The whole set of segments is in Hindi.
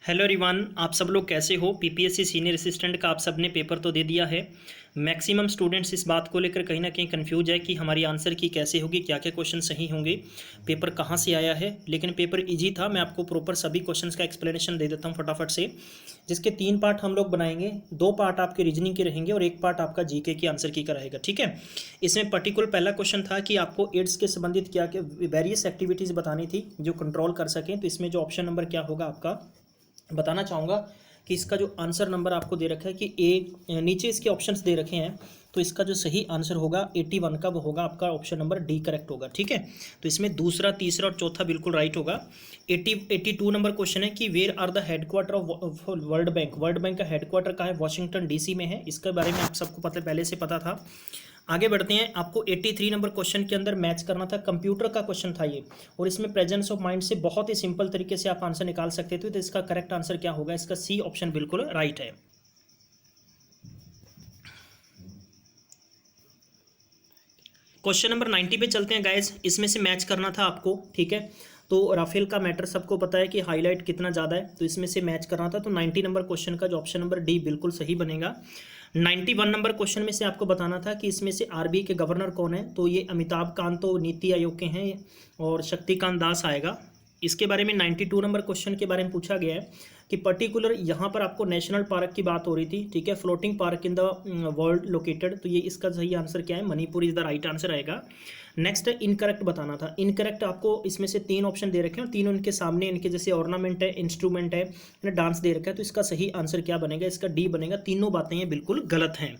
हेलो एवरीवन, आप सब लोग कैसे हो। पीपीएससी सीनियर असिस्टेंट का आप सब ने पेपर तो दे दिया है। मैक्सिमम स्टूडेंट्स इस बात को लेकर कहीं ना कहीं कंफ्यूज है कि हमारी आंसर की कैसे होगी, क्या क्या क्वेश्चन सही होंगे, पेपर कहाँ से आया है। लेकिन पेपर इजी था। मैं आपको प्रॉपर सभी क्वेश्चंस का एक्सप्लेनेशन दे देता हूँ फटाफट से, जिसके 3 पार्ट हम लोग बनाएंगे। 2 पार्ट आपके रीजनिंग के रहेंगे और 1 पार्ट आपका जीके की आंसर की का रहेगा। ठीक है। इसमें पर्टिकुलर पहला क्वेश्चन था कि आपको एड्स के संबंधित क्या क्या वेरियस एक्टिविटीज़ बतानी थी जो कंट्रोल कर सकें। तो इसमें जो ऑप्शन नंबर क्या होगा आपका बताना चाहूँगा कि इसका जो आंसर नंबर आपको दे रखा है कि नीचे इसके ऑप्शंस दे रखे हैं, तो इसका जो सही आंसर होगा 81 का वो होगा आपका ऑप्शन नंबर डी करेक्ट होगा। ठीक है। तो इसमें दूसरा, तीसरा और चौथा बिल्कुल राइट होगा। 82 नंबर क्वेश्चन है कि where are the headquarter of World Bank. World Bank का हेडक्वार्टर कहाँ है? वॉशिंगटन डीसी में है। इसके बारे में आप सबको पहले से पता था। आगे बढ़ते हैं। आपको 83 नंबर क्वेश्चन के अंदर मैच करना था, कंप्यूटर का क्वेश्चन था ये, और इसमें प्रेजेंस ऑफ माइंड से बहुत ही सिंपल तरीके से आप आंसर निकाल सकते थे। तो इसका करेक्ट आंसर क्या होगा? इसका सी ऑप्शन बिल्कुल राइट है। क्वेश्चन नंबर 90 पे चलते हैं गाइस। इसमें से मैच करना था आपको। ठीक है। तो राफेल का मैटर सबको पता है कि हाईलाइट कितना ज़्यादा है, तो इसमें से मैच करना था। तो 90 नंबर क्वेश्चन का जो ऑप्शन नंबर डी बिल्कुल सही बनेगा। 91 नंबर क्वेश्चन में से आपको बताना था कि इसमें से आरबीआई के गवर्नर कौन है। तो ये अमिताभ कांत तो नीति आयोग के हैं और शक्तिकांत दास आएगा। इसके बारे में 92 नंबर क्वेश्चन के बारे में पूछा गया है कि पर्टिकुलर यहाँ पर आपको नेशनल पार्क की बात हो रही थी। ठीक है। Floating park in the world located. तो ये इसका सही आंसर क्या है? Manipur is the right answer आएगा। नेक्स्ट इनकरेक्ट बताना था। इनकरेक्ट आपको इसमें से 3 ऑप्शन दे रखे हैं और तीनों इनके सामने इनके जैसे ऑर्नामेंट है, इंस्ट्रूमेंट है, डांस दे रखा है। तो इसका सही आंसर क्या बनेगा? इसका डी बनेगा। तीनों बातें ये बिल्कुल गलत हैं।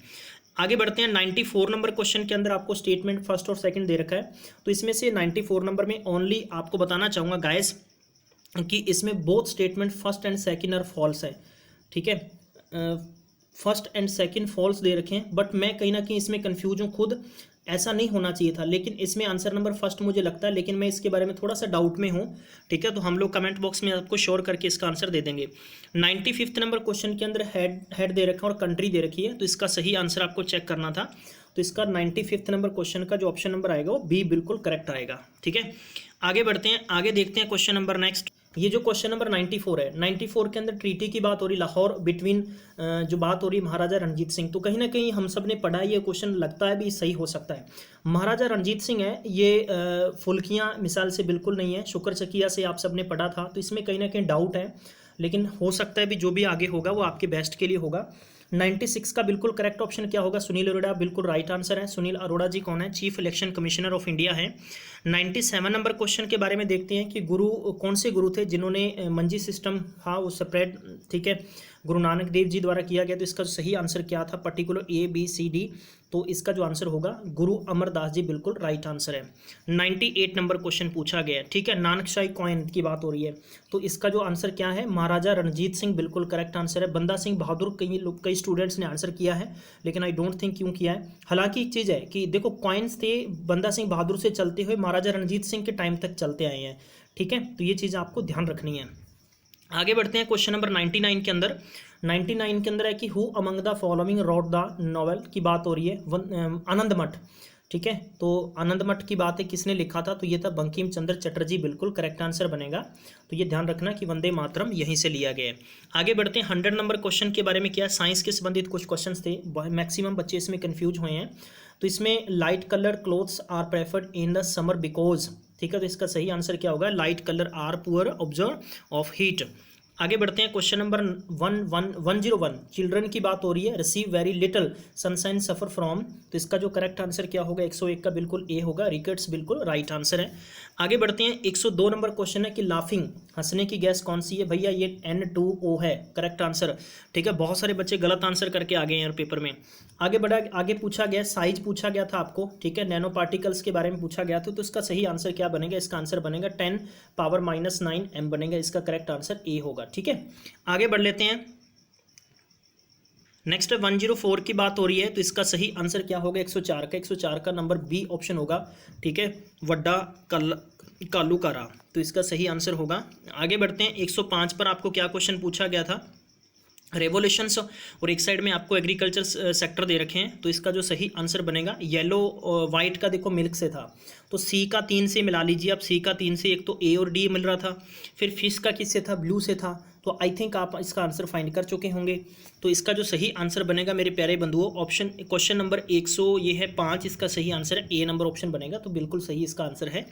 आगे बढ़ते हैं। 94 नंबर क्वेश्चन के अंदर आपको स्टेटमेंट फर्स्ट और सेकंड दे रखा है। तो इसमें से 94 नंबर में ओनली आपको बताना चाहूँगा गाइस कि इसमें both statement first and second are false है। ठीक है। फर्स्ट एंड सेकंड फॉल्स दे रखे हैं, बट मैं कहीं ना कहीं इसमें कंफ्यूज हूँ खुद। ऐसा नहीं होना चाहिए था, लेकिन इसमें आंसर नंबर फर्स्ट मुझे लगता है, लेकिन मैं इसके बारे में थोड़ा सा डाउट में हूँ। ठीक है। तो हम लोग कमेंट बॉक्स में आपको श्योर करके इसका आंसर दे देंगे। 95 नंबर क्वेश्चन के अंदर हेड दे रखा है और कंट्री दे रखी है। तो इसका सही आंसर आपको चेक करना था। तो इसका 95 नंबर क्वेश्चन का जो ऑप्शन नंबर आएगा वो बी बिल्कुल करेक्ट आएगा। ठीक है। आगे बढ़ते हैं। आगे देखते हैं क्वेश्चन नंबर नेक्स्ट। ये जो क्वेश्चन नंबर 94 है, 94 के अंदर ट्रीटी की बात हो रही, लाहौर बिटवीन जो बात हो रही महाराजा रणजीत सिंह। तो कहीं ना कहीं हम सब ने पढ़ा है, ये क्वेश्चन लगता है भी सही हो सकता है। महाराजा रणजीत सिंह है ये, फुल्कियाँ मिसाल से बिल्कुल नहीं है, शुक्र चकिया से आप सब ने पढ़ा था। तो इसमें कहीं ना कहीं डाउट है, लेकिन हो सकता है भी जो भी आगे होगा वो आपके बेस्ट के लिए होगा। 96 का बिल्कुल करेक्ट ऑप्शन क्या होगा? सुनील अरोड़ा बिल्कुल राइट आंसर है। सुनील अरोड़ा जी कौन है? Chief election commissioner of India है। 97 नंबर क्वेश्चन के बारे में देखते हैं कि गुरु कौन से गुरु थे जिन्होंने मंजी सिस्टम था वो स्प्रेड, ठीक है, गुरु नानक देव जी द्वारा किया गया। तो इसका सही आंसर क्या था? Particular ABCD। तो इसका जो आंसर होगा गुरु अमरदास जी बिल्कुल राइट आंसर है। 98 नंबर क्वेश्चन पूछा गया है। ठीक है। नानकशाही कॉइन की बात हो रही है, तो इसका जो आंसर क्या है? महाराजा रणजीत सिंह बिल्कुल करेक्ट आंसर है। बंदा सिंह बहादुर कई स्टूडेंट्स ने आंसर किया है, लेकिन आई डोंट थिंक क्यों किया है। हालांकि एक चीज़ है कि देखो, कॉइन्स थे बंदा सिंह बहादुर से चलते हुए महाराजा रणजीत सिंह के टाइम तक चलते आए हैं। ठीक है। तो ये चीज़ आपको ध्यान रखनी है। आगे बढ़ते हैं। क्वेश्चन नंबर 99 के अंदर, 99 के अंदर है कि who among the following wrote the novel की बात हो रही है। आनंद मठ। ठीक है। तो आनंद मठ की बात है, किसने लिखा था? तो ये था बंकिम चंद्र चटर्जी, बिल्कुल करेक्ट आंसर बनेगा। तो ये ध्यान रखना कि वंदे मातरम यहीं से लिया गया है। आगे बढ़ते हैं। 100 नंबर क्वेश्चन के बारे में क्या? साइंस के संबंधित कुछ क्वेश्चन थे, मैक्सिमम बच्चे इसमें कन्फ्यूज हुए हैं। तो इसमें light colour clothes are preferred in the summer because. ठीक है। तो इसका सही आंसर क्या होगा? Light colour are poor observe of heat. आगे बढ़ते हैं। क्वेश्चन नंबर 101 चिल्ड्रन की बात हो रही है। Receive very little sunshine suffer from. तो इसका जो करेक्ट आंसर क्या होगा? 101 का बिल्कुल ए होगा। रिकेट्स बिल्कुल राइट आंसर है। आगे बढ़ते हैं। 102 नंबर क्वेश्चन है कि लाफिंग, हंसने की गैस कौन सी है? भैया ये N2O है करेक्ट आंसर। ठीक है। बहुत सारे बच्चे गलत आंसर करके आ गए हैं यार पेपर में। आगे पूछा गया, साइज पूछा गया था आपको। ठीक है। नैनो पार्टिकल्स के बारे में पूछा गया था। तो इसका सही आंसर क्या बनेगा? इसका आंसर बनेगा 10⁻⁹ m बनेगा। इसका करेक्ट आंसर ए होगा। ठीक है। आगे बढ़ लेते हैं। नेक्स्ट 104 की बात हो रही है। तो इसका सही आंसर क्या होगा? 104 का, 104 का नंबर बी ऑप्शन होगा। ठीक है। वड्डा कालूकारा। तो इसका सही आंसर होगा। आगे बढ़ते हैं। 105 पर आपको क्या क्वेश्चन पूछा गया था? रेवोल्यूशंस, और एक साइड में आपको एग्रीकल्चर सेक्टर दे रखे हैं। तो इसका जो सही आंसर बनेगा, येलो वाइट का देखो मिल्क से था, तो सी का 3 से मिला लीजिए आप। सी का 3 से एक तो ए और डी मिल रहा था, फिर फिश का किससे था, ब्लू से था। तो आई थिंक आप इसका आंसर फाइंड कर चुके होंगे। तो इसका जो सही आंसर बनेगा मेरे प्यारे बंधुओं, ऑप्शन क्वेश्चन नंबर 100 ये है 5, इसका सही आंसर है ए नंबर ऑप्शन बनेगा। तो बिल्कुल सही इसका आंसर है।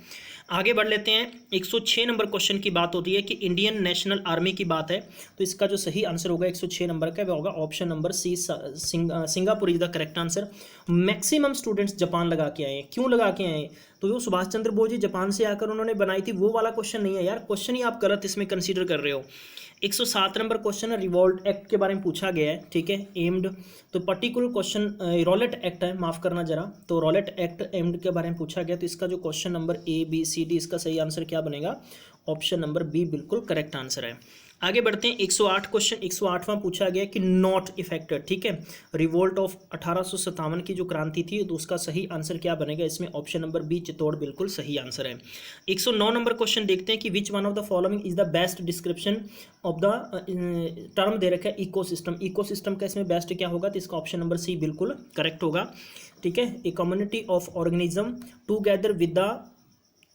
आगे बढ़ लेते हैं। 106 नंबर क्वेश्चन की बात होती है कि इंडियन नेशनल आर्मी की बात है, तो इसका जो सही आंसर होगा 106 नंबर का, वो होगा option number C, Singapore is the correct answer. Maximum students Japan लगा के आए हैं। क्यों लगा के आए हैं? तो वो सुभाष चंद्र बोस जी जापान से आकर उन्होंने बनाई थी, वो वाला क्वेश्चन नहीं है यार। क्वेश्चन ही आप गलत इसमें कंसीडर कर रहे हो। 107 नंबर क्वेश्चन है, रिवॉल्ट एक्ट के बारे में पूछा गया है, ठीक है, एम्ड। तो पर्टिकुलर क्वेश्चन रॉलेट एक्ट है, माफ करना जरा। तो रॉलेट एक्ट एम्ड के बारे में पूछा गया। तो इसका जो question number A B C D, इसका सही आंसर क्या बनेगा? ऑप्शन नंबर बी बिल्कुल करेक्ट आंसर है। आगे बढ़ते हैं। 108 क्वेश्चन, 108वां पूछा गया कि नॉट इफेक्टेड, ठीक है, रिवोल्ट ऑफ 1857 की जो क्रांति थी, तो उसका सही आंसर क्या बनेगा? इसमें ऑप्शन नंबर बी चित्तौड़ बिल्कुल सही आंसर है। 109 नंबर क्वेश्चन देखते हैं कि which one of the following is the best description of the term दे रखा है इकोसिस्टम। इकोसिस्टम का इसमें बेस्ट क्या होगा? तो इसका ऑप्शन नंबर सी बिल्कुल करेक्ट होगा, ठीक है। A community of organism together with the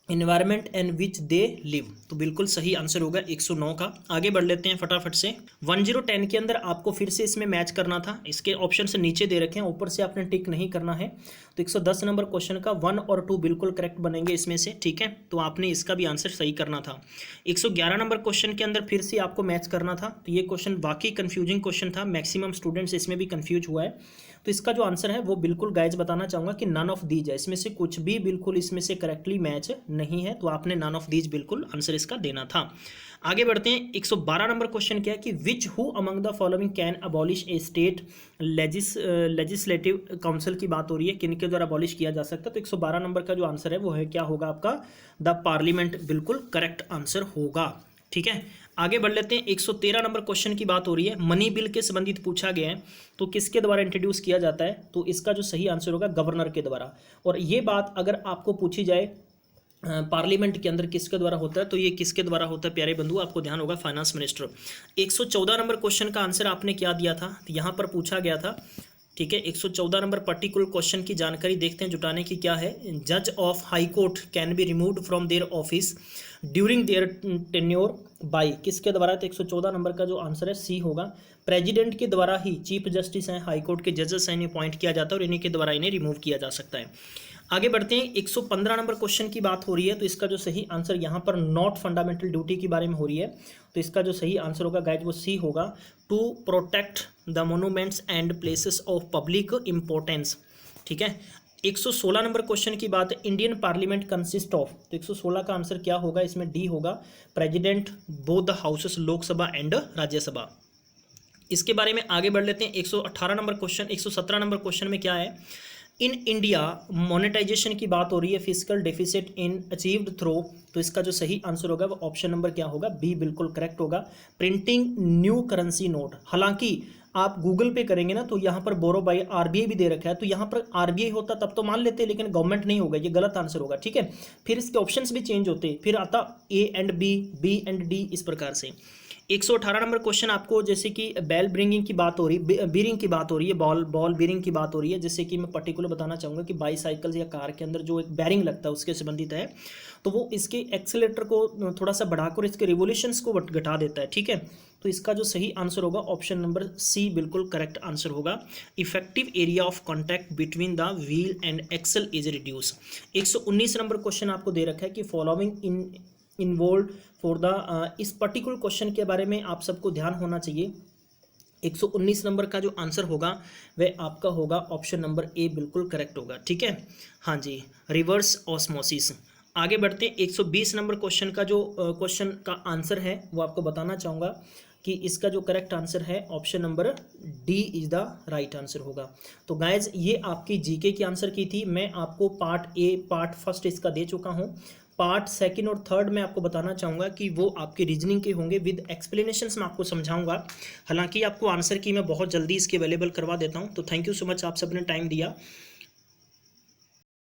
environment and which they live, तो बिल्कुल सही आंसर होगा 109 का। आगे बढ़ लेते हैं फटाफट से। 1010 के अंदर आपको फिर से इसमें मैच करना था। इसके ऑप्शन से नीचे दे रखे हैं, ऊपर से आपने टिक नहीं करना है। तो 110 नंबर क्वेश्चन का 1 और 2 बिल्कुल करेक्ट बनेंगे इसमें से, ठीक है। तो आपने इसका भी आंसर सही करना था। 111 नंबर क्वेश्चन के अंदर फिर से आपको मैच करना था। तो ये क्वेश्चन वाकई कन्फ्यूजिंग क्वेश्चन था, मैक्सिमम स्टूडेंट्स इसमें भी कन्फ्यूज हुआ है। तो इसका जो आंसर है वो बिल्कुल गाइज बताना चाहूँगा कि नन ऑफ दीज है, इसमें से कुछ भी बिल्कुल इसमें से करेक्टली मैच नहीं है। तो आपने नन ऑफ दीज बिल्कुल आंसर इसका देना था। आगे बढ़ते हैं। 112 नंबर क्वेश्चन क्या है कि which who among the following can abolish A state legislative council की बात हो रही है, किनके द्वारा अबॉलिश किया जा सकता है। तो 112 नंबर का जो आंसर है वो है क्या होगा आपका? द पार्लियामेंट बिल्कुल करेक्ट आंसर होगा, ठीक है। आगे बढ़ लेते हैं। 113 नंबर क्वेश्चन की बात हो रही है, मनी बिल के संबंधित पूछा गया है, तो किसके द्वारा इंट्रोड्यूस किया जाता है? तो इसका जो सही आंसर होगा गवर्नर के द्वारा। और ये बात अगर आपको पूछी जाए पार्लियामेंट के अंदर किसके द्वारा होता है, तो ये किसके द्वारा होता है प्यारे बंधु? आपको ध्यान होगा फाइनेंस मिनिस्टर। 114 नंबर क्वेश्चन का आंसर आपने क्या दिया था? तो यहाँ पर पूछा गया था, ठीक है। 114 नंबर पर्टिकुलर क्वेश्चन की जानकारी देखते हैं जुटाने की क्या है। जज of high court can be removed from their office during their tenure by, किसके द्वारा? तो 114 नंबर का जो आंसर है सी होगा। प्रेसिडेंट के द्वारा ही चीफ जस्टिस हैं, हाई कोर्ट के जजेस हैं, इन्हें अपॉइंट किया जाता है और इन्हीं के द्वारा इन्हें रिमूव किया जा सकता है। आगे बढ़ते हैं। 115 नंबर क्वेश्चन की बात हो रही है, तो इसका जो सही आंसर यहाँ पर नॉट फंडामेंटल ड्यूटी के बारे में हो रही है। तो इसका जो सही आंसर होगा गाइज वो सी होगा, to protect the monuments and places of public importance, ठीक है। 116 नंबर क्वेश्चन की बात है, इंडियन पार्लियामेंट कंसिस्ट ऑफ, तो 116 का आंसर क्या होगा? इसमें डी होगा, president, both the houses, Lok Sabha and Rajya Sabha. इसके बारे में आगे बढ़ लेते हैं। 118 नंबर क्वेश्चन, 117 नंबर क्वेश्चन में क्या है? इन इंडिया मोनेटाइजेशन की बात हो रही है, physical deficit in achieved through, तो इसका जो सही आंसर होगा वो ऑप्शन नंबर क्या होगा? बी बिल्कुल करेक्ट होगा, प्रिंटिंग न्यू करेंसी नोट। हालांकि आप गूगल पे करेंगे ना तो यहाँ पर बोरो बाय आरबीआई भी दे रखा है, तो यहाँ पर आरबीआई होता तब तो मान लेते, लेकिन गवर्नमेंट नहीं होगा, ये गलत आंसर होगा, ठीक है। फिर इसके ऑप्शंस भी चेंज होते, फिर आता A and B, B and D, इस प्रकार से। 118 नंबर क्वेश्चन आपको जैसे कि बेल ब्रिंगिंग की बात हो रही है, बीरिंग की बात हो रही है, बॉल बीरिंग की बात हो रही है, जैसे कि मैं पर्टिकुलर बताना चाहूँगा कि बाईसाइकिल या कार के अंदर जो एक बैरिंग लगता है उसके संबंधित है, तो वो इसके एक्सेलेटर को थोड़ा सा बढ़ाकर इसके रिवोल्यूशंस को घटा देता है, ठीक है। तो इसका जो सही आंसर होगा ऑप्शन नंबर सी बिल्कुल करेक्ट आंसर होगा। Effective area of contact between the wheel and axle is reduce. 119 number question आपको दे रखा है कि फॉलोइंग इन्वॉल्व फॉर द, इस पर्टिकुलर क्वेश्चन के बारे में आप सबको ध्यान होना चाहिए। 119 नंबर का जो आंसर होगा वह आपका होगा ऑप्शन नंबर ए बिल्कुल करेक्ट होगा, ठीक है। हाँ जी, रिवर्स ऑस्मोसिस। आगे बढ़ते हैं। 120 नंबर क्वेश्चन का जो क्वेश्चन का आंसर है वो आपको बताना चाहूँगा कि इसका जो करेक्ट आंसर है option number D is the right answer होगा। तो गाइज ये आपकी जीके की आंसर की थी, मैं आपको पार्ट ए पार्ट फर्स्ट इसका दे चुका हूँ। पार्ट सेकंड और थर्ड में आपको बताना चाहूँगा कि वो आपके रीजनिंग के होंगे, विद एक्सप्लेनेशंस मैं आपको समझाऊंगा। हालांकि आपको आंसर की मैं बहुत जल्दी इसके अवेलेबल करवा देता हूँ। तो थैंक यू सो मच, आप सबने टाइम दिया।